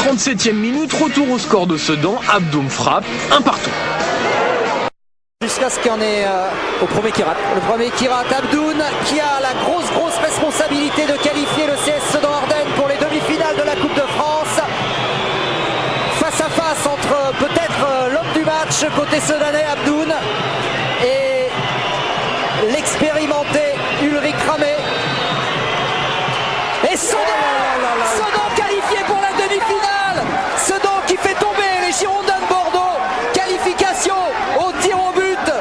37e minute, retour au score de Sedan, Abdoun frappe, un partout. Jusqu'à ce qu'il y en ait au premier qui rate. Le premier qui rate, Abdoun, qui a la grosse responsabilité de qualifier le CS Sedan Ardennes pour les demi-finales de la Coupe de France. Face à face entre peut-être l'homme du match côté sedanais, Abdoun, et l'expérimenté Ulrich Ramé. Et Sedan qualifié pour la demi-finale. Sedan qui fait tomber les Girondins de Bordeaux. Qualification au tir au but.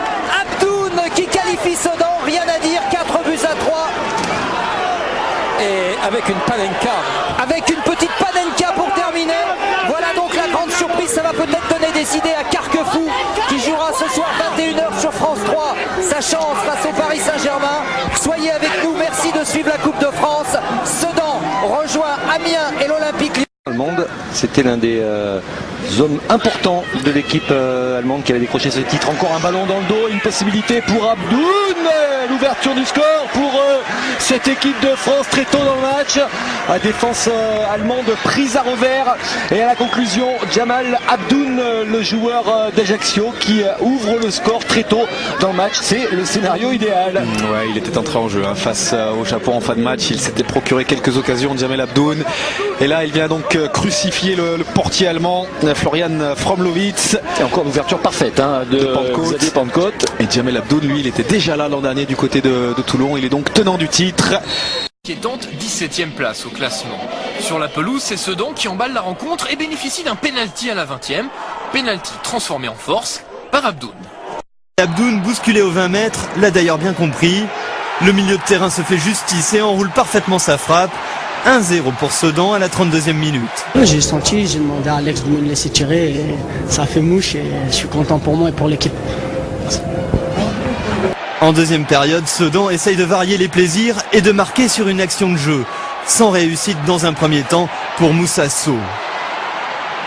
Abdoun qui qualifie Sedan, rien à dire, 4 buts à 3. Et avec une panenka. Avec une petite panenka pour terminer. Voilà donc la grande surprise, ça va peut-être donner des idées à Carquefou qui jouera ce soir 21h sur France 3. Sa chance face au Paris Saint-Germain. Soyez avec nous, merci de suivre la Coupe de France. Sedan rejoint Amiens et l'Olympique Lyon. Allemande, c'était l'un des hommes importants de l'équipe allemande qui avait décroché ce titre. Encore un ballon dans le dos, une possibilité pour Abdoun, l'ouverture du score pour cette équipe de France très tôt dans le match. La défense allemande prise à revers et à la conclusion Jamal Abdoun, le joueur d'Ajaccio qui ouvre le score très tôt dans le match. C'est le scénario idéal. Ouais, il était entré en jeu face au Japon en fin de match. Il s'était procuré quelques occasions, Jamal Abdoun, et là il vient donc crucifier le portier allemand Florian Fromlowitz. Et encore une ouverture parfaite de Xavier Pentecôte. Et Jamal Abdoun, lui, il était déjà là l'an dernier du côté de Toulon. Il est donc tenant du titre. Qui tente 17e place au classement. Sur la pelouse, c'est Sedan qui emballe la rencontre et bénéficie d'un pénalty à la 20e. Pénalty transformé en force par Abdoun. Abdoun, bousculé aux 20 mètres, l'a d'ailleurs bien compris. Le milieu de terrain se fait justice et enroule parfaitement sa frappe. 1-0 pour Sedan à la 32e minute. J'ai senti, j'ai demandé à Alex de me laisser tirer et ça a fait mouche et je suis content pour moi et pour l'équipe. En deuxième période, Sedan essaye de varier les plaisirs et de marquer sur une action de jeu, sans réussite dans un premier temps pour Moussa Sow.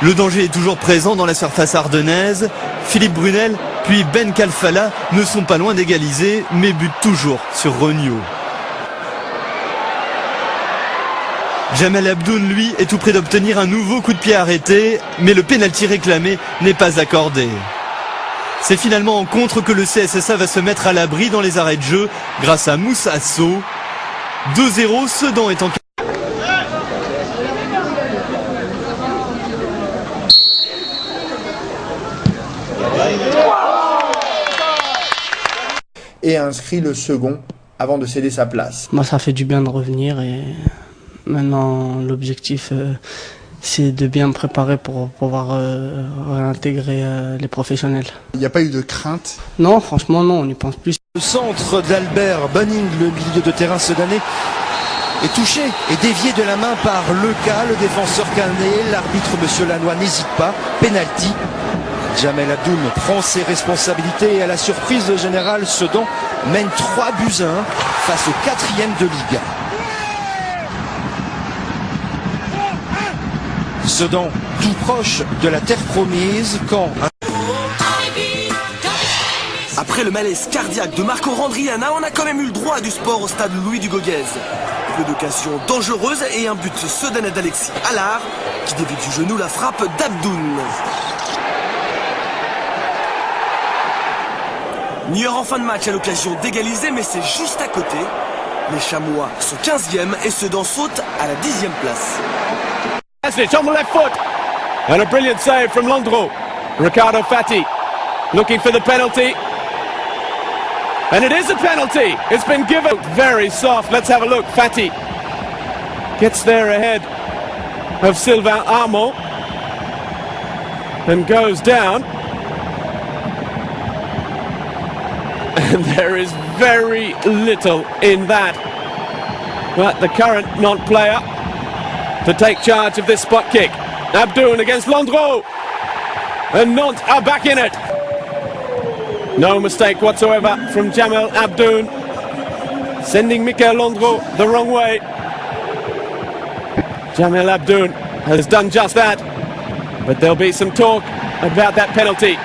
Le danger est toujours présent dans la surface ardennaise. Philippe Brunel puis Ben Kalfala ne sont pas loin d'égaliser, mais butent toujours sur Regnault. Jamal Abdoun, lui, est tout près d'obtenir un nouveau coup de pied arrêté, mais le pénalty réclamé n'est pas accordé. C'est finalement en contre que le CSSA va se mettre à l'abri dans les arrêts de jeu grâce à Moussa Sow. 2-0, Sedan est en... Et a inscrit le second avant de céder sa place. Moi, ça fait du bien de revenir et maintenant l'objectif c'est de bien me préparer pour pouvoir réintégrer les professionnels. Il n'y a pas eu de crainte? Non, franchement non, on y pense plus. Le centre d'Albert Bunning, le milieu de terrain sedanais, est touché et dévié de la main par Leca, le défenseur canet. L'arbitre, monsieur Lannoy, n'hésite pas. Penalty. Jamal Abdoun prend ses responsabilités et à la surprise générale, Sedan mène 3 buts à 1 face au 4e de Ligue 1. Sedan tout proche de la terre promise quand... Après le malaise cardiaque de Marco Randriana, on a quand même eu le droit à du sport au stade Louis Dugoguez. Peu d'occasions dangereuses et un but sedanais d'Alexis Allard qui dévie du genou la frappe d'Abdoun. Niort en fin de match à l'occasion d'égaliser, mais c'est juste à côté. Les Chamois sont 15e et Sedan saute à la 10e place. It's on the left foot. And a brilliant save from Landreau. Ricardo Fati looking for the penalty. And it is a penalty. It's been given very soft. Let's have a look. Fati gets there ahead of Sylvain Armand and goes down. And there is very little in that. But the current non-player to take charge of this spot kick. Abdoun against Landreau. And Nantes are back in it. No mistake whatsoever from Jamal Abdoun. Sending Michael Landreau the wrong way. Jamal Abdoun has done just that. But there'll be some talk about that penalty.